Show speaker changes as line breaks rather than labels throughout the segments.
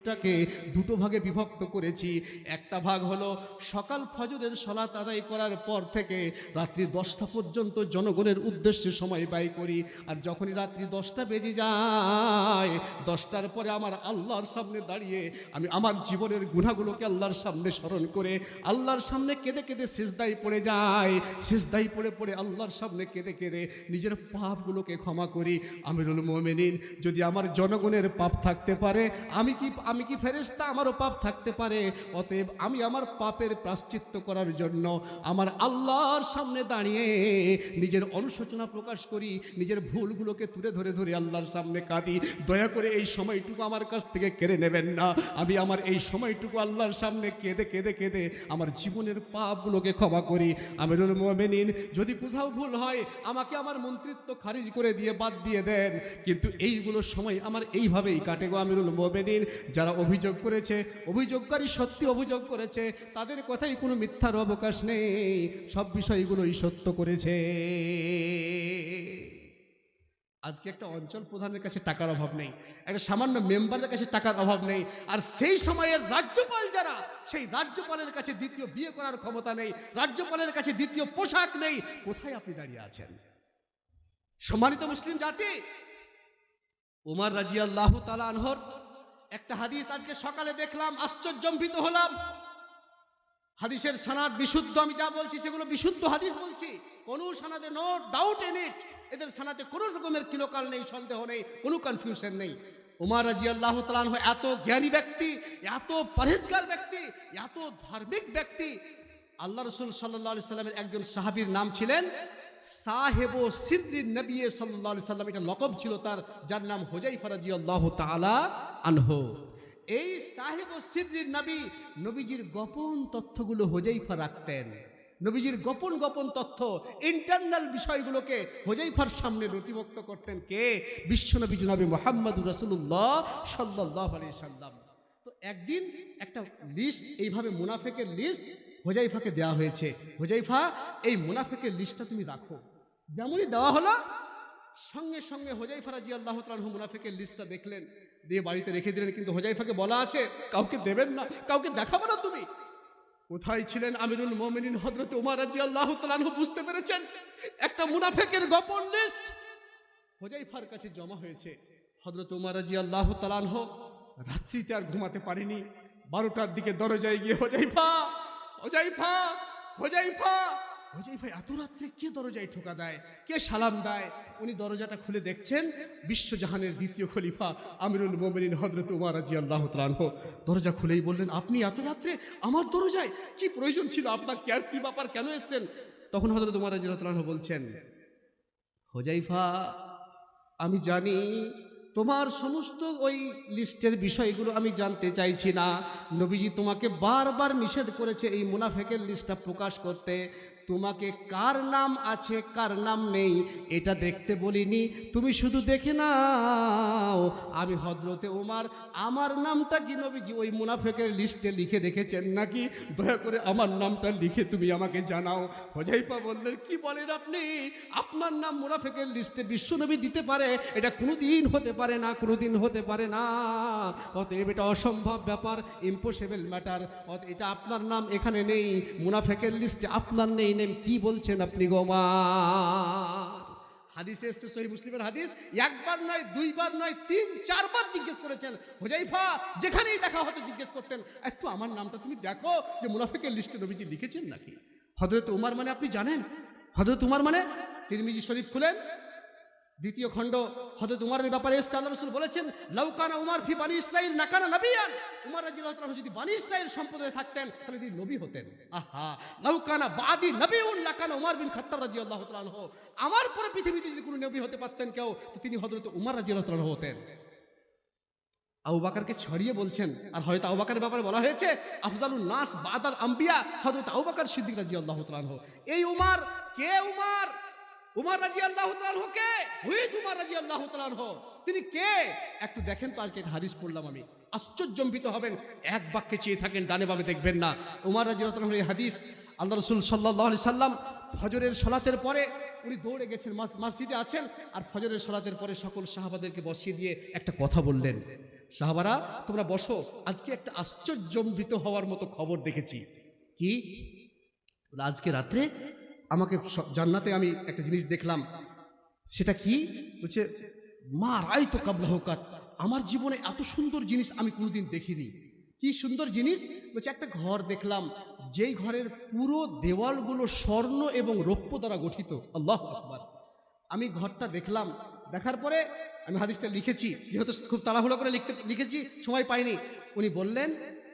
টাকে দুটো ভাগে বিভক্ত করেছি। একটা ভাগ হলো সকাল ফজরের সালাত আদায় করার পর থেকে রাত্রি 10টা পর্যন্ত জনগণের উদ্দেশ্যে সময় ব্যয় করি। আর যখনই রাত্রি 10টা বেজে যায়, 10টার পরে আমার আল্লাহর সামনে দাঁড়িয়ে আমি আমার জীবনের গুনাহগুলোকে আল্লাহর সামনে স্মরণ করে আল্লাহর সামনে কেঁদে কেঁদে সিজদায় পড়ে যাই। সিজদায় পড়ে পড়ে আল্লাহর সামনে কেঁদে কেঁদে নিজের পাপগুলোকে ক্ষমা করি। আমিরুল মুমিনিন, যদি আমার জনগণের পাপ থাকতে পারে, আমি কি ফেরেশতা? আমারও পাপ থাকতে পারে। অতএব আমি আমার পাপের প্রায়শ্চিত্ত করার জন্য আমার আল্লাহর সামনে দাঁড়িয়ে নিজের অনুশোচনা প্রকাশ করি, নিজের ভুলগুলোকে তুলে ধরে ধরে আল্লাহর সামনে কাঁদি। দয়া করে এই সময়টুকু আমার কাছ থেকে কেড়ে নেবেন না। আমি আমার এই সময়টুকু আল্লাহর সামনে কেঁদে কেঁদে কেঁদে আমার জীবনের পাপগুলোকে ক্ষমা করি। আমিরুল মুমিনিন, যদি কোথাও ভুল হয় আমাকে আমার মন্ত্রিত্ব খারিজ করে দিয়ে বাদ দিয়ে দেন, কিন্তু এইগুলো সময় আমার এইভাবেই কাটে গো আমিরুল মুমিনিন। যারা অভিযোগ করেছে, অভিযোগকারী সত্যি অভিযোগ করেছে, তাদের কথাই কোনো মিথ্যার অবকাশ নেই, সব বিষয়গুলোই সত্য করেছে। আজকে একটা অঞ্চল প্রধানের কাছে টাকার অভাব নেই, একটা সামান্য মেম্বারের কাছে টাকার অভাব নেই, আর সেই সময়ের রাজ্যপাল যারা, সেই রাজ্যপালের কাছে দ্বিতীয় বিয়ে করার ক্ষমতা নেই, রাজ্যপালের কাছে দ্বিতীয় পোশাক নেই। কোথায় আপনি দাঁড়িয়ে আছেন? সম্মানিত মুসলিম জাতি, উমর রাদিয়াল্লাহু তাআলা আনহুর একটা হাদিস আজকে সকালে দেখলাম, আশ্চর্যজম্বিত হলাম। হাদিসের সনদ বিশুদ্ধ, আমি যা বলছি সেগুলো বিশুদ্ধ হাদিস বলছি, কোনো সনদে নো ডাউট ইন ইট। এদের সনদে কোনো রকমের কিলোকাল নেই, সন্দেহ নেই, কোনো কনফিউশন নেই। উমর রাদিয়াল্লাহু তাআলা আনহু এত জ্ঞানী ব্যক্তি, এত পরহেজগার ব্যক্তি, এত ধার্মিক ব্যক্তি। আল্লাহ রাসূল সাল্লাল্লাহু আলাইহি সাল্লামের একজন সাহাবীর নাম ছিলেন সাহেবো সিদ্রিন নবী সাল্লাল্লাহু আলাইহি সাল্লাম, এটা লকব ছিল তার, যার নাম হুযায়ফা রাদিয়াল্লাহু তাআলা আনহু। এই সাহেব সিদ্রিন নবী, নবীজির গোপন তথ্যগুলো হুযায়ফা রাখতেন। নবীজির গোপন গোপন তথ্য, ইন্টারনাল বিষয়গুলোকে হুযায়ফার সামনে নথিভুক্ত করতেন কে? বিশ্বনবী জনাবে মুহাম্মদুর রাসূলুল্লাহ সাল্লাল্লাহু আলাইহি সাল্লাম। তো একদিন একটা লিস্ট, এইভাবে মুনাফিকের লিস্ট হুযায়ফাকে দেওয়া হয়েছে। হুযায়ফা, এই মুনাফিকের লিস্টটা তুমি রাখো। যেমনই দেওয়া হলো, সঙ্গে সঙ্গে হুযায়ফা রাদিয়াল্লাহু তাআলা আনহু মুনাফিকের লিস্টটা দেখলেন, দিয়ে বাড়িতে রেখে দিলেন। কিন্তু হুযায়ফাকে বলা আছে কাউকে দেবেন না, কাউকে দেখাবো না তুমি। কোথায় ছিলেন আমিরুল মুমিনিন হযরত উমর রাদিয়াল্লাহু তাআলা আনহু বুঝতে পেরেছেন একটা মুনাফিকের গোপন লিস্ট হুযায়ফার কাছে জমা হয়েছে। হযরত উমর রাদিয়াল্লাহু তাআলা আনহু রাত্রিতে আর ঘুমাতে পারেনি। 12টার দিকে দরজায় গিয়ে হুযায়ফা, হুযায়ফা, হুযায়ফা, হুযায়ফা, এত রাত্রে কে দরজায় ঠোকা দেয়, কে সালাম দেয়? উনি দরজাটা খুলে দেখছেন বিশ্বজাহানের দ্বিতীয় খলিফা আমিরুল মুমিনিন হযরত উমর রাদিয়াল্লাহু তাআলা আনহু। দরজা খুলেই বললেন, আপনি এত রাত্রে আমার দরজায়? কি প্রয়োজন ছিল আপনার? কি ব্যাপার, কেন এসেছেন? তখন হযরত উমর রাদিয়াল্লাহু তাআলা আনহু বলছেন, হুযায়ফা, আমি জানি তোমার সমস্ত ওই লিস্টের বিষয়গুলো আমি জানতে চাইছি না। নবীজি তোমাকে বারবার নিষেধ করেছে এই মুনাফিকের লিস্টটা প্রকাশ করতে। তোমাকে কার নাম আছে কার নাম নেই এটা দেখতে বলিনি, তুমি শুধু দেখে নাও আমি হযরতে উমর আমার নামটা কি নবীজি ওই মুনাফিকের লিস্টে লিখে রেখেছেন নাকি? দয়া করে আমার নামটা লিখে তুমি আমাকে জানাও। হুযায়ফা বললেন, কি বলেন আপনি? আপনার নাম মুনাফিকের লিস্টে বিশ্বনবী দিতে পারে? এটা কোনোদিন হতে পারে না, কোনোদিন হতে পারে না। অতএব এটা অসম্ভব ব্যাপার, ইম্পসিবল ম্যাটার। এটা আপনার নাম এখানে নেই, মুনাফিকের লিস্টে আপনার নেই। কি বলছেন আপনি গো ওমর? হাদিসে এসেছে, সহিহ মুসলিমের হাদিস, একবার নয়, দুইবার নয়, 3-4 বার জিজ্ঞেস করেছেন হুযায়ফা। যেখানেই দেখা হতো জিজ্ঞেস করতেন, একটু আমার নামটা তুমি দেখো যে মুনাফিকের লিস্টে নবীজি লিখেছেন নাকি। হযরত উমর মানে আপনি জানেন? হযরত উমর মানে, তিরমিজি শরীফ খুলেন, দ্বিতীয় খণ্ড, হযরত উমরের ব্যাপারে এসেছে, আল্লাহ রাসূল বলেছেন, লাউ কানা উমর ফি বানি ইসরাঈল না কানা নবিয়ান। উমর রাদিয়াল্লাহু তাআলা যদি বানি ইসরাঈল সম্প্রদায়ে থাকতেন তাহলে তিনি নবী হতেন। আহা, লাউ কানা বাদি নবিয়ুন লা কানা উমর বিন খাত্তাব রাদিয়াল্লাহু তাআলা আনহু। আমার পরে পৃথিবীতে যদি কোনো নবী হতে পারতেন কেউ, তো তিনি হযরত উমর রাদিয়াল্লাহু তাআলা আনহু হতেন। আবু বকরকে ছড়িয়ে বলছেন, আর হয়তো আবু বকরের ব্যাপারে বলা হয়েছে আফজালুন নাস বাদাল আম্বিয়া, হযরত আবু বকর সিদ্দিক রাদিয়াল্লাহু তাআলা আনহু। এই উমর কে? উমর, উমর রাদিয়াল্লাহু তাআলা আনহু কে? হুইজ উমর রাদিয়াল্লাহু তাআলা আনহু, তিনি কে? একটু দেখেন তো, আজকে একটা হাদিস পড়লাম আমি, আশ্চর্যজম্বিত হবেন। এক বাক্যে চেয়ে থাকেন, ডানে বামে দেখবেন না। উমর রাদিয়াল্লাহু তাআলা আনহু এই হাদিস, আল্লাহ রাসূল সাল্লাল্লাহু আলাইহি সাল্লাম ফজরের সালাতের পরে উনি দৌড়ে গেছেন, মসজিদে আছেন, আর ফজরের সালাতের পরে সকল সাহাবাদেরকে বসিয়ে দিয়ে একটা কথা বললেন। সাহাবারা তোমরা বসো, আজকে একটা আশ্চর্যজম্বিত হওয়ার মতো খবর দেখেছি। কি? আজকে রাত্রে আমাকে জান্নাতে আমি একটা জিনিস দেখলাম। সেটা কি? বলছে মা রাই তো কাবলা হকাত, আমার জীবনে এত সুন্দর জিনিস আমি কোনোদিন দেখিনি। কি সুন্দর জিনিস? বলছে একটা ঘর দেখলাম, যেই ঘরের পুরো দেওয়ালগুলো স্বর্ণ এবং রৌপ্য দ্বারা গঠিত। আল্লাহু আকবার। আমি ঘরটা দেখলাম, দেখার পরে আমি হাদিসটা লিখেছি, যেহেতু খুব তাড়াহুড়ো করে লিখেছি, সময় পাইনি। উনি বললেন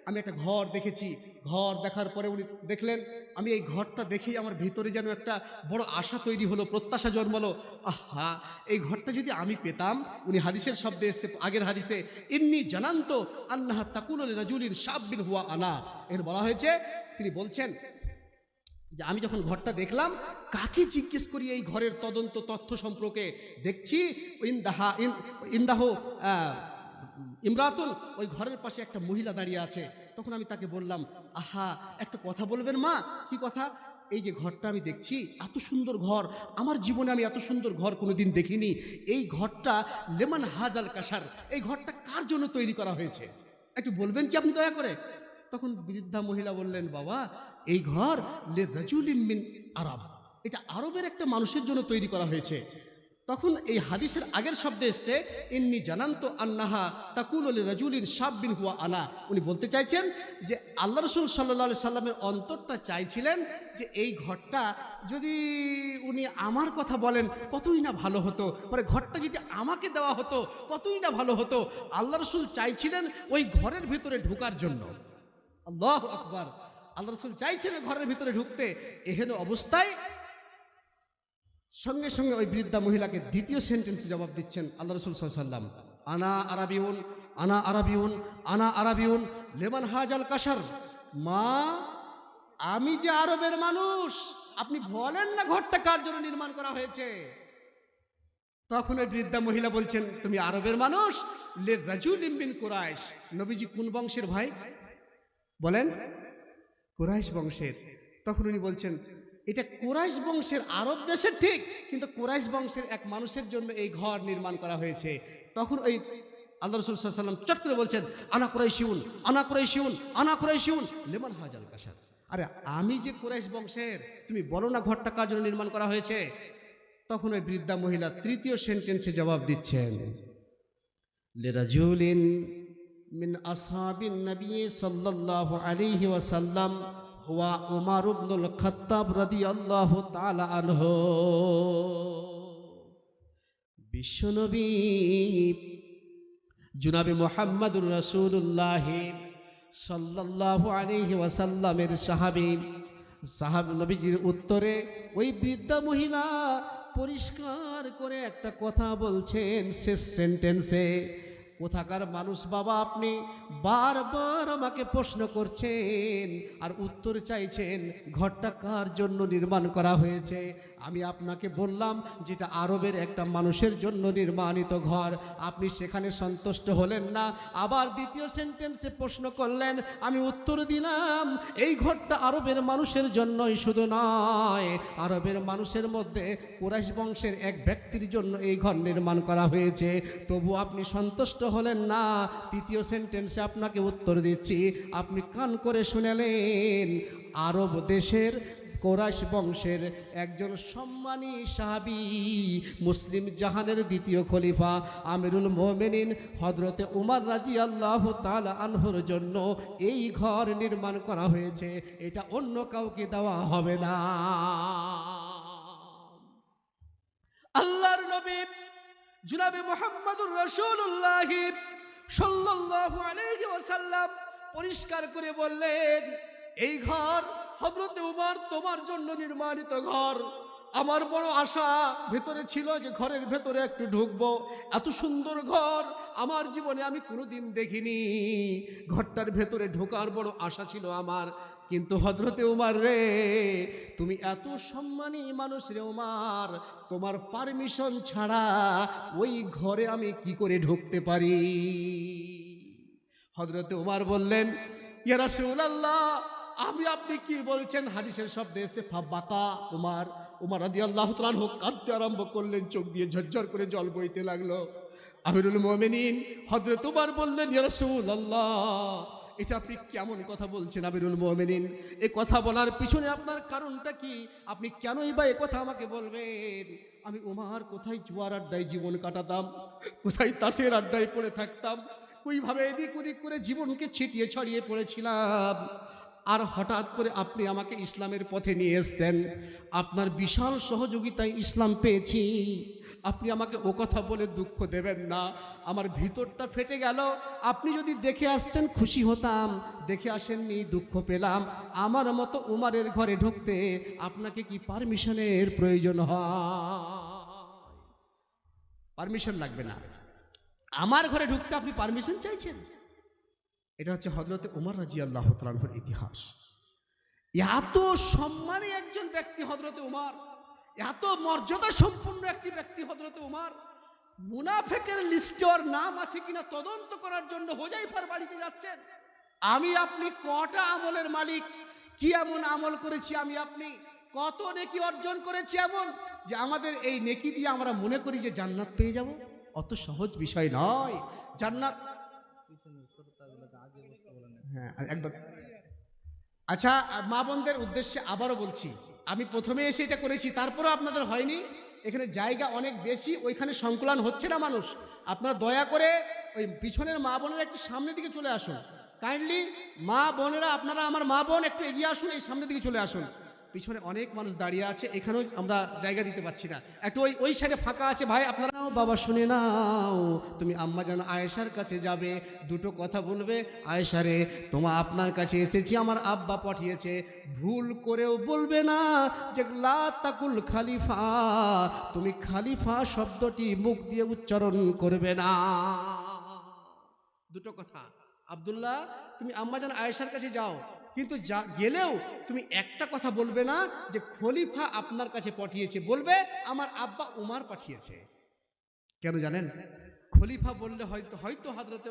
আমি একটা ঘর দেখেছি। ঘর দেখার পরে উনি দেখলেন, আমি এই ঘরটা দেখেই আমার ভিতরে যেন একটা বড় আশা তৈরি হলো, প্রত্যাশা জন্মালো। আহা, এই ঘরটা যদি আমি পেতাম। উনি হাদিসের শব্দে এসছে, আগের হাদিসে ইন্নি জানান্ত আন্নাহা তাকুনু লিরাজুলিন শাব্বিন হুয়া আনা, এর বলা হয়েছে, তিনি বলছেন যে আমি যখন ঘরটা দেখলাম, কাকে জিজ্ঞেস করি এই ঘরের তদন্ত তথ্য সম্পর্কে? দেখছি ইন্দাহ ইমরাতুন, ওই ঘরের পাশে একটা মহিলা দাঁড়িয়ে আছে। তখন আমি তাকে বললাম, আহা, একটা কথা বলবেন মা? কি কথা? এই যে ঘরটা আমি দেখছি, এত সুন্দর ঘর, আমার জীবনে আমি এত সুন্দর ঘর কোনোদিন দেখিনি। এই ঘরটা লেমন হাজাল কাসার, এই ঘরটা কার জন্য তৈরি করা হয়েছে? একটু বলবেন কি আপনি দয়া করে? তখন বৃদ্ধা মহিলা বললেন, বাবা, এই ঘর লে রাজুলিন মিন আরব, এটা আরবের একটা মানুষের জন্য তৈরি করা হয়েছে। তখন এই হাদিসের আগের শব্দে এসছে ইন্নি জানান্ত আন্নাহা তাকুনু লিরাজুলিন শাব্বিন হুয়া আনা। উনি বলতে চাইছেন যে আল্লাহ রাসূল সাল্লাল্লাহু আলাইহি সাল্লামের অন্তরটা চাইছিলেন যে এই ঘরটা যদি উনি আমার কথা বলেন কতই না ভালো হতো, মানে ঘরটা যদি আমাকে দেওয়া হতো কতই না ভালো হতো। আল্লাহ রাসূল চাইছিলেন ওই ঘরের ভিতরে ঢোকার জন্য। আল্লাহু আকবার। আল্লাহ রাসূল চাইছিলেন ঘরের ভিতরে ঢুকতে। এহেন অবস্থায় সঙ্গে সঙ্গে ওই বৃদ্ধা মহিলাকে দ্বিতীয় সেন্টেন্সে জবাব দিচ্ছেন আল্লাহ রাসূল সাল্লাল্লাহু আলাইহি ওয়াসাল্লাম, আনা আরাবিউন আনা আরাবিউন আনা আরাবিউন লেমান হাজাল কাসার। মা, আমি যে আরবের মানুষ, আপনি বলেন না ঘরটা কার জন্য নির্মাণ করা হয়েছে? তখন ওই বৃদ্ধা মহিলা বলছেন, তুমি আরবের মানুষ, লে রাজুলিন মিন কুরাইশ। নবীজি কোন বংশের ভাই বলেন? কুরাইশ বংশের। তখন উনি বলছেন, এটা কুরাইশ বংশের, আরব দেশের ঠিক, কিন্তু কুরাইশ বংশের এক মানুষের জন্য এই ঘর নির্মাণ করা হয়েছে। তখন ওই আল্লাহ রাসূল সাল্লাল্লাহু আলাইহি ওয়াসাল্লাম চট করে বলছেন, আনা কুরাইশিউন আনা কুরাইশিউন আনা কুরাইশিউন লিমান হাজাল কাসার। আরে আমি যে কুরাইশ বংশের, তুমি বলো না ঘরটা কার জন্য নির্মাণ করা হয়েছে? তখন ওই বৃদ্ধা মহিলা তৃতীয় সেন্টেন্সে জবাব দিচ্ছেন, লিরাজুলিন মিন আসহাবিন নবী সাল্লাল্লাহু আলাইহি ওয়াসাল্লাম হুয়া উমর ইবনুল খাত্তাব রাদিয়াল্লাহু তাআলা আনহু। বিশ্বনবী জনাবে মুহাম্মদুর রাসূলুল্লাহ সাল্লাল্লাহু আলাইহি ওয়াসাল্লামের সাহাবী নবীজির উত্তরে ওই বৃদ্ধা মহিলা পরিষ্কার করে একটা কথা বলছেন শেষ সেন্টেন্সে, কোথাকার মানুষ বাবা আপনি? বারবার আমাকে প্রশ্ন করছেন আর উত্তর চাইছেন ঘরটা কার জন্য নির্মাণ করা হয়েছে। আমি আপনাকে বললাম যেটা আরবের একটা মানুষের জন্য নির্মাণিত ঘর, আপনি সেখানে সন্তুষ্ট হলেন না। আবার দ্বিতীয় সেন্টেন্সে প্রশ্ন করলেন, আমি উত্তর দিলাম এই ঘরটা আরবের মানুষের জন্যই শুধু নয়, আরবের মানুষের মধ্যে কুরাইশ বংশের এক ব্যক্তির জন্য এই ঘর নির্মাণ করা হয়েছে। তবু আপনি সন্তুষ্ট হলেন না। তৃতীয় সেন্টেন্সে আপনাকে উত্তর দিচ্ছি, আপনি কান করে শুনেলেন আরব দেশের কুরাইশ বংশের একজন সম্মানী সাহাবী, মুসলিম জাহানের দ্বিতীয় খলিফা আমিরুল মুমিনিন হযরতে উমর রাদিয়াল্লাহু তাআলা আনহুর জন্য এই ঘর নির্মাণ করা হয়েছে, এটা অন্য কাউকে দেওয়া হবে না। আল্লাহর নবী জনাবে মুহাম্মদুর রাসূলুল্লাহ সাল্লাল্লাহু আলাইহি ওয়াসাল্লাম পরিষ্কার করে বললেন, এই ঘর হযরতে উমর তোমার জন্য নির্মাণিত ঘর। আমার বড় আশা ভেতরে ছিল যে ঘরের ভেতরে একটু ঢুকবো, এত সুন্দর ঘর আমার জীবনে আমি কোনোদিন দেখিনি। ঘরটার ভেতরে ঢোকার বড় আশা ছিল আমার, কিন্তু হযরতে উমর রে, তুমি এত সম্মানী মানুষ রে উমর, তোমার পারমিশন ছাড়া ওই ঘরে আমি কি করে ঢুকতে পারি? হযরতে উমর বললেন, ইয়া রাসূলুল্লাহ, আমি আপনি কি বলছেন? হাদিসের শব্দে এসে ফাবাকা উমর রাদিয়াল্লাহু তাআলা আনহু কাঁদতে আরম্ভ করলেন, চোখ দিয়ে ঝরঝর করে জল বইতে লাগলো। আমিরুল মুমিনিন হযরত ওমর বললেন, ইয়া রাসূলুল্লাহ, এটা আপনি কেমন কথা বলছেন আমিরুল মুমিনিন? এই কথা বলার পিছনে আপনার কারণটা কি? আপনি কেনই বা এই কথা আমাকে বলবেন? আমি ওমর কোথায় জুয়ার আড্ডায় জীবন কাটাতাম, কোথায় তাসের আড্ডায় পড়ে থাকতাম, ওইভাবে এদিক ওদিক করে জীবনকে ছিটিয়ে ছড়িয়ে পড়েছিলাম। আর হঠাৎ করে আপনি আমাকে ইসলামের পথে নিয়ে এসছেন, আপনার বিশাল সহযোগিতায় ইসলাম পেয়েছি। আপনি আমাকে ও কথা বলে দুঃখ দেবেন না, আমার ভিতরটা ফেটে গেল। আপনি যদি দেখে আসতেন খুশি হতাম, দেখে আসেননি দুঃখ পেলাম। আমার মতো উমারের ঘরে ঢুকতে আপনাকে কি পারমিশনের প্রয়োজন হয়? পারমিশন লাগবে না। আমার ঘরে ঢুকতে আপনি পারমিশন চাইছেন? এটা হচ্ছে হযরতে ওমর রাদিয়াল্লাহু তাআলা আনহুর ইতিহাস। এত সম্মানী একজন ব্যক্তি হযরতে ওমর, এত মর্যাদা সম্পন্ন একটি ব্যক্তি হযরতে ওমর, মুনাফিকের লিস্টে ওর নাম আছে কিনা তদন্ত করার জন্য হুযায়ফার বাড়িতে যাচ্ছেন। আমি আপনি কটা আমলের মালিক, কি এমন আমল করেছি আমি আপনি, কত নেকি অর্জন করেছি এমন যে আমাদের এই নেকি দিয়ে আমরা মনে করি যে জান্নাত পেয়ে যাব? অত সহজ বিষয় নয় জান্নাত। হ্যাঁ, একবার আচ্ছা, মা বোনদের উদ্দেশ্যে আবারও বলছি, আমি প্রথমে এসে এটা করেছি, তারপরেও আপনাদের হয়নি। এখানে জায়গা অনেক বেশি, ওইখানে সংকুলান হচ্ছে না মানুষ। আপনারা দয়া করে ওই পিছনের মা বোনেরা একটু সামনের দিকে চলে আসুন। কাইন্ডলি মা বোনেরা, আপনারা আমার মা বোন একটু এগিয়ে আসুন, এই সামনের দিকে চলে আসুন। পিছনে অনেক মানুষ দাঁড়িয়ে আছে, এখানেও আমরা জায়গা দিতে পারছি না। একটু ওই সাইডে ফাঁকা আছে ভাই, আপনারাও বাবা শুনে নাও। তুমি আম্মা জান আয়েশার কাছে যাবে, দুটো কথা বলবে। আয়েশা রে, আপনার কাছে এসেছি, আমার আব্বা পাঠিয়েছে। ভুল করেও বলবে না যে লা তাকুল খালিফা, তুমি খালিফা শব্দটি মুখ দিয়ে উচ্চারণ করবে না। দুটো কথা। আব্দুল্লাহ, তুমি আম্মা জান আয়েশার কাছে যাও, কিন্তু গেলেও তুমি একটা কথা বলবে না যে খলিফা আপনার কাছে পাঠিয়েছে, বলবে আমার আব্বা উমার পাঠিয়েছে। কেন জানেন? খলিফা বললে হয়তো হযরতে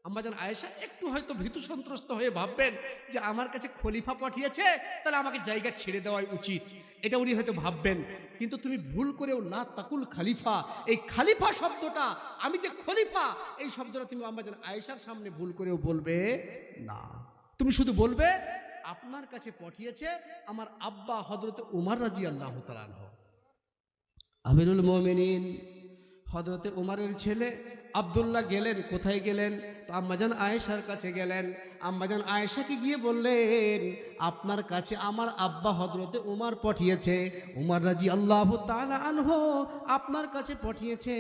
আম্মাজান আয়েশা একটু হয়তো ভীতু সন্ত্রস্ত হয়ে ভাববেন যে আমার কাছে খলিফা পাঠিয়েছে, তাহলে আমাকে জায়গা ছেড়ে দেওয়াই উচিত, এটা উনি হয়তো ভাববেন। কিন্তু তুমি ভুল করেও লা তাকুল খালিফা, এই খালিফা শব্দটা, আমি যে খলিফা, এই শব্দটা তুমি আম্মাজান আয়েশার সামনে ভুল করেও বলবে না। তুমি শুধু বলবে আপনার কাছে পাঠিয়েছে আমার আব্বা হযরতে উমর রাদিয়াল্লাহু তাআলা আনহু। আমিরুল মুমিনিন হযরতে উমরের ছেলে আব্দুল্লাহ গেলেন। কোথায় গেলেন? তো আম্মাজান আয়েশার কাছে গেলেন। আম্মাজান আয়েশাকে গিয়ে বললেন, আপনার কাছে আমার আব্বা হযরতে উমর পাঠিয়েছে, উমর রাদিয়াল্লাহু তাআলা আনহু আপনার কাছে পাঠিয়েছে।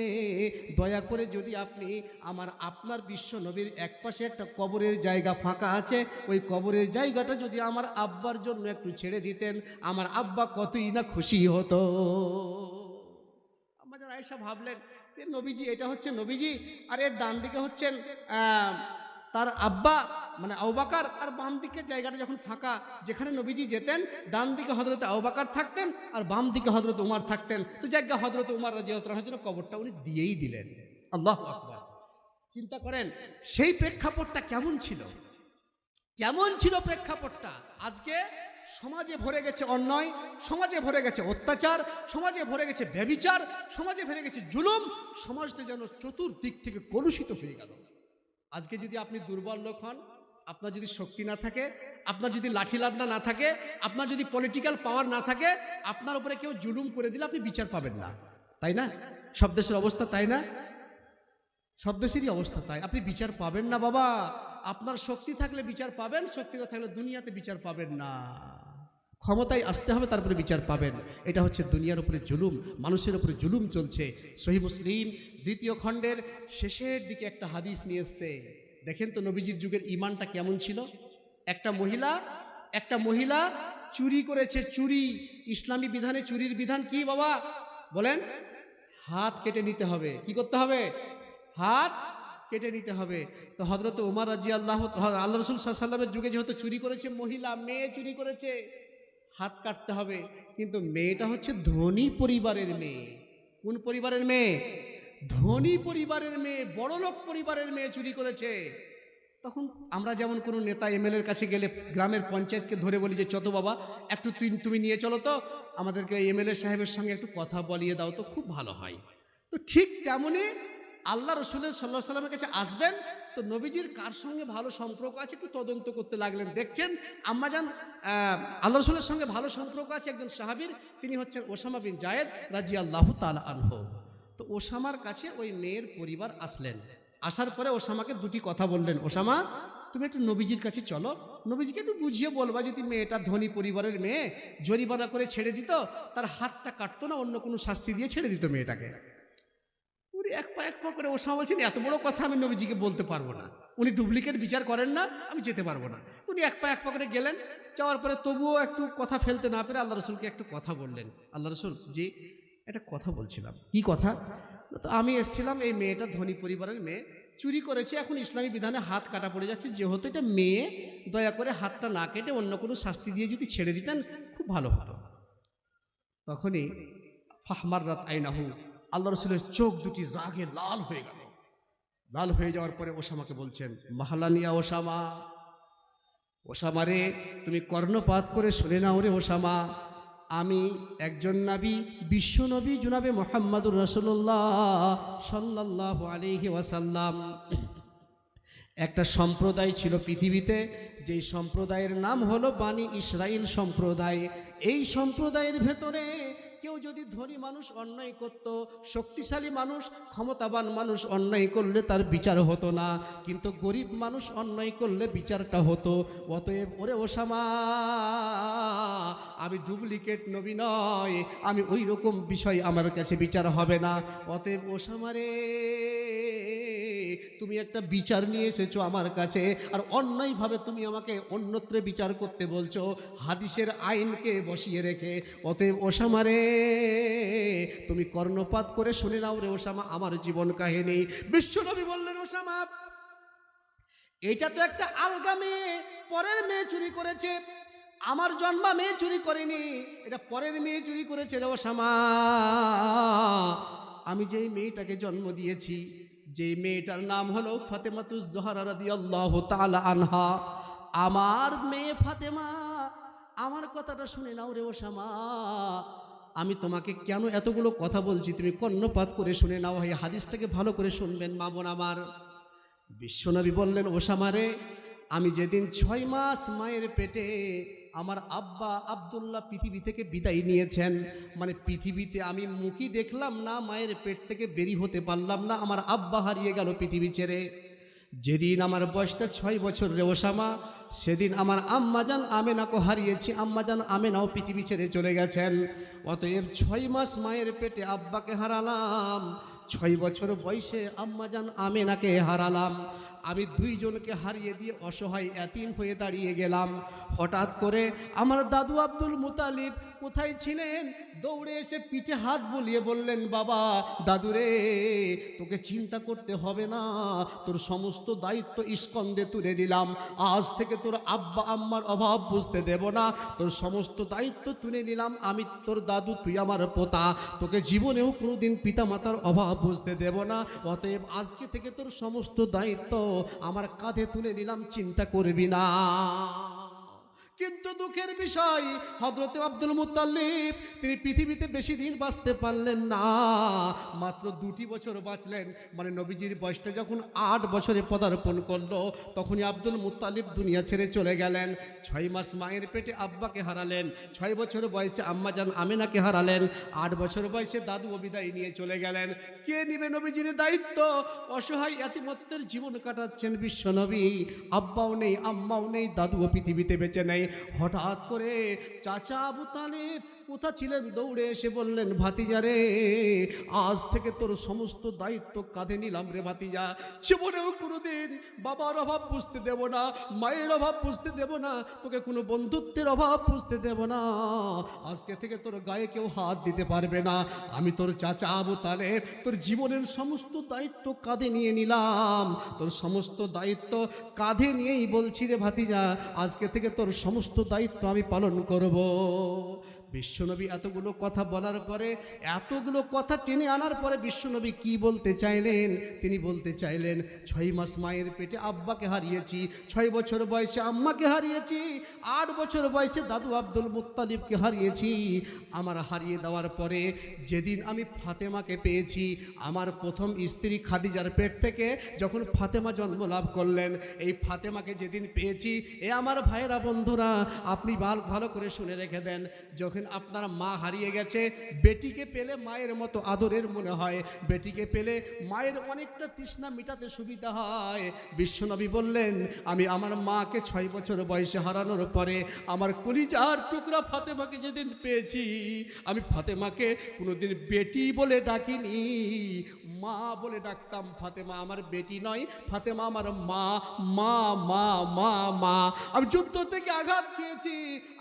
দয়া করে যদি আপনি আপনার বিশ্ব নবীর একপাশে একটা কবরের জায়গা ফাঁকা আছে, ওই কবরের জায়গাটা যদি আমার আব্বার জন্য একটু ছেড়ে দিতেন, আমার আব্বা কতই না খুশি হতো। আম্মাজান আয়েশা ভাবলেন, নবীজি, এটা হচ্ছে নবীজি, আর এর ডান দিকে হচ্ছেন তার আব্বা মানে আবু বকর, আর বাম দিকের জায়গাটা যখন ফাঁকা, যেখানে নবীজি যেতেন ডান দিকে হযরতে আবু বকর থাকতেন আর বাম দিকে হযরত উমর থাকতেন। তো জায়গা হযরত উমর রাদিয়াল্লাহু তাআলার জন্য কবরটা উনি দিয়েই দিলেন। আল্লাহু আকবার। চিন্তা করেন সেই প্রেক্ষাপটটা কেমন ছিল, কেমন ছিল প্রেক্ষাপটটা। আজকে সমাজে ভরে গেছে অন্যায়, সমাজে ভরে গেছে অত্যাচার, সমাজে ভরে গেছে ব্যভিচার, সমাজে ভরে গেছে জুলুম, সমাজটা যেন চতুর্দিক থেকে কলুষিত হয়ে গেল। আজকে যদি আপনি দুর্বল লোক হন, আপনার যদি শক্তি না থাকে, আপনার যদি লাঠি লাদনা না থাকে, আপনার যদি পলিটিক্যাল পাওয়ার না থাকে, আপনার উপরে কেউ জুলুম করে দিলে আপনি বিচার পাবেন না, তাই না? সব দেশের অবস্থা তাই না? সব দেশেরই অবস্থা তাই। আপনি বিচার পাবেন না বাবা। আপনার শক্তি থাকলে বিচার পাবেন, শক্তি না থাকলে দুনিয়াতে বিচার পাবেন না। ক্ষমতায় আসতে হবে, তারপরে বিচার পাবেন। এটা হচ্ছে দুনিয়ার উপরে জুলুম, মানুষের উপরে জুলুম চলছে। সহিহ মুসলিম 2য় খণ্ডের শেষের দিকে একটা হাদিস নিয়ে এসছে। দেখেন তো নবীজির যুগের ঈমানটা কেমন ছিল। একটা মহিলা চুরি করেছে, চুরি। ইসলামী বিধানে চুরির বিধান কি বাবা বলেন? হাত কেটে নিতে হবে। কি করতে হবে? হাত কেটে নিতে হবে। তো হযরত উমর রাদিয়াল্লাহু আল্লাহ রাসূল সাল্লাল্লাহু আলাইহি ওয়াসাল্লামের যুগে যেহেতু চুরি করেছে মহিলা, মেয়ে চুরি করেছে, হাত কাটতে হবে। কিন্তু মেয়েটা হচ্ছে ধনী পরিবারের মেয়ে। কোন পরিবারের মেয়ে? ধনী পরিবারের মেয়ে, বড়লোক পরিবারের মেয়ে চুরি করেছে। তখন আমরা যেমন কোনো নেতা এমএলএর কাছে গেলে গ্রামের পঞ্চায়েতকে ধরে বলি যে চতো বাবা একটু তুমি নিয়ে চলো তো, আমাদেরকে এমএলএ সাহেবের সঙ্গে একটু কথা বলিয়ে দাও তো, খুব ভালো হয়। তো ঠিক তেমনই আল্লাহ রসুলের সাল্লাল্লাহু আলাইহি সাল্লামের কাছে আসবেন, তো নবীজির কার সঙ্গে ভালো সম্পর্ক আছে একটু তদন্ত করতে লাগলেন। দেখছেন আম্মাজান আল্লাহ রসুলের সঙ্গে ভালো সম্পর্ক আছে একজন সাহাবীর, তিনি হচ্ছেন ওসামা বিন জায়েদ রাদিয়াল্লাহু তাআলা আনহু। তো ওসামার কাছে ওই মেয়ের পরিবার আসলেন। আসার পরে ওসামাকে দুটি কথা বললেন, ওসামা তুমি একটু নবীজির কাছে চলো, নবীজিকে একটু বুঝিয়ে বলবা যদি মেয়েটা ধনী পরিবারের মেয়ে, জরিমানা করে ছেড়ে দিত, তার হাতটা কাটতো না, অন্য কোনো শাস্তি দিয়ে ছেড়ে দিত মেয়েটাকে। উনি এক পা করে ওসামা বলছেন এত বড় কথা আমি নবীজিকে বলতে পারবো না, উনি ডুপ্লিকেট বিচার করেন না, আমি যেতে পারবো না। উনি এক পা করে গেলেন, যাওয়ার পরে তবুও একটু কথা ফেলতে না পেরে আল্লাহ রসুলকে একটু কথা বললেন। আল্লাহ রসুল জি একটা কথা বলছিলাম। কি কথা? তো আমি এসেছিলাম, এই মেয়েটা ধনী পরিবারের মেয়ে, চুরি করেছে, এখন ইসলামী বিধানে হাত কাটা পড়ে যাচ্ছে, যেহেতু এটা মেয়ে, দয়া করে হাতটা না কেটে অন্য কোনো শাস্তি দিয়ে যদি ছেড়ে দিতেন খুব ভালো হতো। তখনই ফাহমাররাত আইনাহু, আল্লাহ রসুলের চোখ দুটি রাগে লাল হয়ে গেল। লাল হয়ে যাওয়ার পরে ওসামাকে বলছেন, মাহালানিয়া ওসামা, ওসামা রে তুমি কর্ণপাত করে শুনে নাও রে ওসামা, আমি একজন নবী, বিশ্ব নবী জনাবে মুহাম্মদুর রাসূলুল্লাহ সাল্লাল্লাহু আলাইহি ওয়াসাল্লাম। একটা সম্প্রদায় ছিল পৃথিবীতে, যেই সম্প্রদায়ের নাম হলো বানি ইসরাইল সম্প্রদায়। এই সম্প্রদায়ের ভেতরে কেউ যদি ধনী মানুষ অন্যায় করত, শক্তিশালী মানুষ, ক্ষমতাবান মানুষ অন্যায় করলে তার বিচার হতো না, কিন্তু গরিব মানুষ অন্যায় করলে বিচারটা হতো। অতএব ওরে ওসামা, আমি ডুপ্লিকেট নবী নয়, আমি ওই রকম বিষয় আমার কাছে বিচার হবে না। অতএব ওসামা রে, তুমি একটা বিচার নিয়ে এসেছো আমার কাছে, আর অন্যায়ভাবে তুমি আমাকে অন্যত্রে বিচার করতে বলছো, হাদিসের আইনকে বসিয়ে রেখে। অতএব ওসামা রে, তুমি কর্ণপাত করে শুনে নাও রে ওসামা আমার জীবন কাহিনী। বিশ্বনবী বললেন, ওসামা এইটা তো একটা আলগা মেয়ে, পরের মেয়ে চুরি করেছে, আমার জন্মা মেয়ে চুরি করেনি, এটা পরের মেয়ে চুরি করেছে রে ওসামা। আমি যেই মেয়েটাকে জন্ম দিয়েছি, যে মেয়েটার নাম হলো ফাতেমাতুজ জোহরা রাদিয়াল্লাহু তাআলা আনহা, আমার মেয়ে ফাতেমা, আমার কথাটা শুনে নাও রে ওসামা। আমি তোমাকে কেন এতগুলো কথা বলছি তুমি কর্ণপাত করে শুনে নাও, এই হাদিসটাকে ভালো করে শুনবেন মা বোন আমার। বিশ্বনবী বললেন, ওসামা রে, আমি যেদিন 6 মাস মায়ের পেটে, আমার আব্বা আব্দুল্লাহ পৃথিবী থেকে বিদায় নিয়েছেন, মানে পৃথিবীতে আমি মুখই দেখলাম না, মায়ের পেট থেকে বেরি হতে পারলাম না, আমার আব্বা হারিয়ে গেল পৃথিবী ছেড়ে। যেদিন আমার বয়সটা 6 বছর রে ওসামা, সেদিন আমার আম্মাজান আমেনাকে হারিয়েছি, আম্মাজান আমেনাও পৃথিবী ছেড়ে চলে গেছেন। অতএব 6 মাস মায়ের পেটে আব্বাকে হারালাম, 6 বছর বয়সে আম্মাজান আমেনাকে হারালাম। আমি দুইজনকে হারিয়ে দিয়ে অসহায় এতিম হয়ে দাঁড়িয়ে গেলাম। হঠাৎ করে আমার দাদু আব্দুল মুতালিব কোথায় ছিলেন, দৌড়ে এসে পিঠে হাত বুলিয়ে বললেন, বাবা দাদুরে, তোকে চিন্তা করতে হবে না, তোর সমস্ত দায়িত্ব স্কন্ধে তুলে দিলাম, আজ থেকে তোর আব্বা আম্মার অভাব বুঝতে দেব না, তোর সমস্ত দায়িত্ব তুলে নিলাম, আমি তোর দাদু, তুই আমার পোতা, তোকে জীবনেও কোনোদিন পিতামাতার অভাব বুঝতে দেব না। অতএব আজকে থেকে তোর সমস্ত দায়িত্ব আমার কাঁধে তুলে নিলাম, চিন্তা করবি না। কিন্তু দুঃখের বিষয়, হযরত আব্দুল মুত্তালিব তিনি পৃথিবীতে বেশি দিন বাঁচতে পারলেন না, মাত্র 2টি বছর বাঁচলেন। মানে নবীজির বয়সটা যখন 8 বছরে পদার্পণ করলো, তখনই আব্দুল মুত্তালিব দুনিয়া ছেড়ে চলে গেলেন। 6 মাস মায়ের পেটে আব্বাকে হারালেন, 6 বছর বয়সে আম্মাজান আমেনাকে হারালেন, 8 বছর বয়সে দাদু বিদায় নিয়ে চলে গেলেন। কে নিবে নবীজির দায়িত্ব? অসহায় এতিমত্বের জীবন কাটাচ্ছেন বিশ্বনবী, আব্বাও নেই, আম্মাও নেই, দাদুও পৃথিবীতে বেঁচে নেই। হঠাৎ করে চাচা আবু তালেব কোথা ছিলেন, দৌড়ে এসে বললেন, ভাতিজা রে, আজ থেকে তোর সমস্ত দায়িত্ব কাঁধে নিলাম রে ভাতিজা, জীবনেও কোনোদিন বাবার অভাব বুঝতে দেব না, মায়ের অভাব বুঝতে দেব না, তোকে কোনো বন্ধুত্বের অভাব বুঝতে দেব না, আজকে থেকে তোর গায়ে কেউ হাত দিতে পারবে না, আমি তোর চাচা আবু তালেব তোর জীবনের সমস্ত দায়িত্ব কাঁধে নিয়ে নিলাম, তোর সমস্ত দায়িত্ব কাঁধে নিয়েই বলছি রে ভাতিজা, আজকে থেকে তোর সমস্ত দায়িত্ব আমি পালন করব। বিশ্বনবী এতগুলো কথা বলার পরে, এতগুলো কথা টেনে আনার পরে বিশ্বনবী কি বলতে চাইলেন? তিনি বলতে চাইলেন 6 মাস মায়ের পেটে আব্বাকে হারিয়েছি, 6 বছর বয়সে আম্মাকে হারিয়েছি, 8 বছর বয়সে দাদু আব্দুল মুত্তালিবকে হারিয়েছি। আমার হারিয়ে দেওয়ার পরে যেদিন আমি ফাতেমাকে পেয়েছি, আমার প্রথম স্ত্রী খাদিজার পেট থেকে যখন ফাতেমা জন্ম লাভ করলেন, এই ফাতেমাকে যেদিন পেয়েছি, এ আমার ভাইয়েরা বন্ধুরা, আপনি ভালো করে শুনে রেখে দেন, যখন আপনার মা হারিয়ে গেছে, বেটিকে পেলে মায়ের মতো আদরের মনে হয়, বেটিকে পেলে মায়ের অনেকটা তৃষ্ণা মিটাতে সুবিধা হয়। বিশ্বনবী বললেন, আমি আমার মাকে 6 বছর বয়সে হারানোর পরে আমার কলিজার টুকরা ফাতেমাকে যেদিন পেয়েছি, আমি ফাতেমাকে কোনোদিন বেটি বলে ডাকিনি, মা বলে ডাকতাম। ফাতেমা আমার বেটি নয়, ফাতেমা আমার মা, মা মা মা মা। আমি যুদ্ধ থেকে আঘাত খেয়েছি,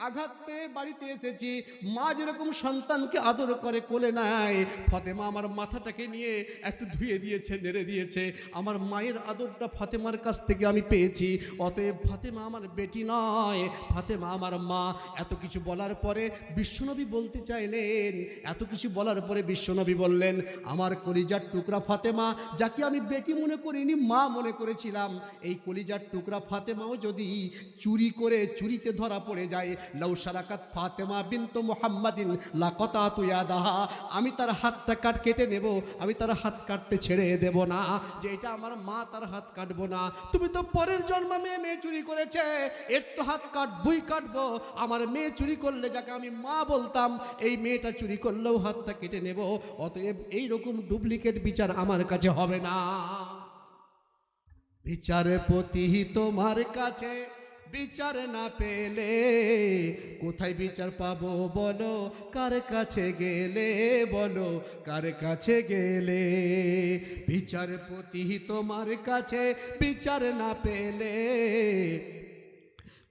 আঘাত পেয়ে বাড়িতে এসেছি, মা যেরকম সন্তানকে আদর করে কোলে নেয়, ফাতেমা আমার মাথাটাকে নিয়ে একটু ধুয়ে দিয়েছে, নেড়ে দিয়েছে। আমার মায়ের আদরটা ফাতেমার কাছ থেকে আমি পেয়েছি, অতএব ফাতেমা আমার বেটি নয়, ফাতেমা আমার মা। এত কিছু বলার পরে বিশ্বনবী বলতে চাইলেন, এত কিছু বলার পরে বিশ্বনবী বললেন, আমার কলিজার টুকরা ফাতেমা, যাকে আমি বেটি মনে করিনি, মা মনে করেছিলাম, এই কলিজার টুকরা ফাতেমাও যদি চুরি করে চুরিতে ধরা পড়ে যায়, লাউ শারাকাত ফাতেমা বিনতু মুহাম্মাদিন লাকাতাতু ইয়াদাহা, আমি তার হাতটা কেটে নেব, আমি তার হাত কাটতে ছেড়ে দেব না, যে এটা আমার মা, তার হাত কাটবো না। তুমি তো পরের জন্মে মেয়ে চুরি করেছে, এর তো হাত কাটবই কাটবো। আমার মেয়ে চুরি করলে, যাকে আমি মা বলতাম, এই মেয়েটা চুরি করলেও হাতটা কেটে নেব। অতএব এইরকম ডুপ্লিকেট বিচার আমার কাছে হবে না। বিচারপতি তোমার কাছে বিচার না পেলে কোথায় বিচার পাবো বলো, কার কাছে গেলে বলো, কার কাছে গেলে? বিচারপতি তোমার কাছে বিচার না পেলে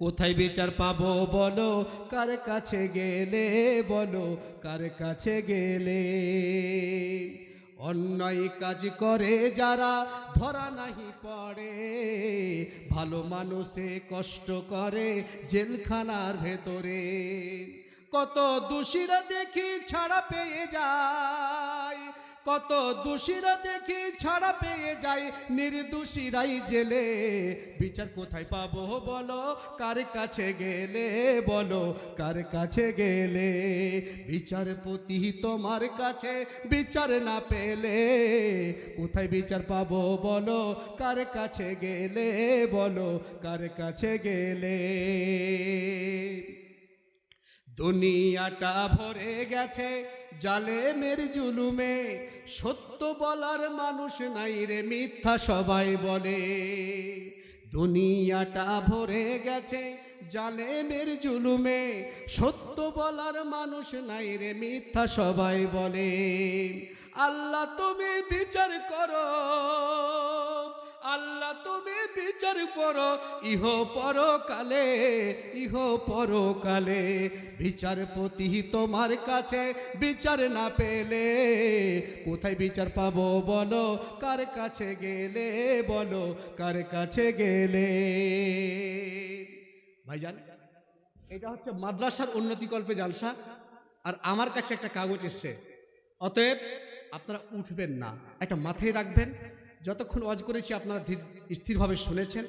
কোথায় বিচার পাবো বলো, কার কাছে গেলে বলো, কার কাছে গেলে? অন্যায় কাজ করে যারা ধরা নাহি পড়ে, ভালো মানুষে কষ্ট করে জেলখানার ভেতরে। কত দোষীরা দেখি ছাড়া পেয়ে যায়, কত দোষীরা দেখি ছাড়া পেয়ে যায়, নির্দোষীরাই জেলে। বিচার কোথায় পাবো বলো, কার কাছে গেলে বলো, কার কাছে গেলে? বিচারপতি তোমার কাছে বিচার না পেলে কোথায় বিচার পাবো বলো, কার কাছে গেলে বলো, কার কাছে গেলে? দুনিয়াটা ভরে গেছে জালেমের জুলুমে, সত্য বলার মানুষ নাই রে, মিথ্যা সবাই বলে। দুনিয়াটা ভরে গেছে জালেমের জুলুমে, সত্য বলার মানুষ নাই রে, মিথ্যা সবাই বলে। আল্লাহ তুমি বিচার করো, আল্লাহ তুমি বিচার করো, ইহ পরকালে, ইহ পরকালে। বিচারপতি তোমার কাছে বিচার না পেলে কোথায় বিচার পাবো বলো, কার কাছে গেলে বলো, কার কাছে গেলে? ভাইজান, এটা হচ্ছে মাদ্রাসার উন্নতিকল্পে জালসা, আর আমার কাছে একটা কাগজ এসছে। অতএব আপনারা উঠবেন না, একটা মাথায় রাখবেন, যতক্ষণ ওয়াজ করেছি আপনারা স্থিরভাবে শুনেছেন।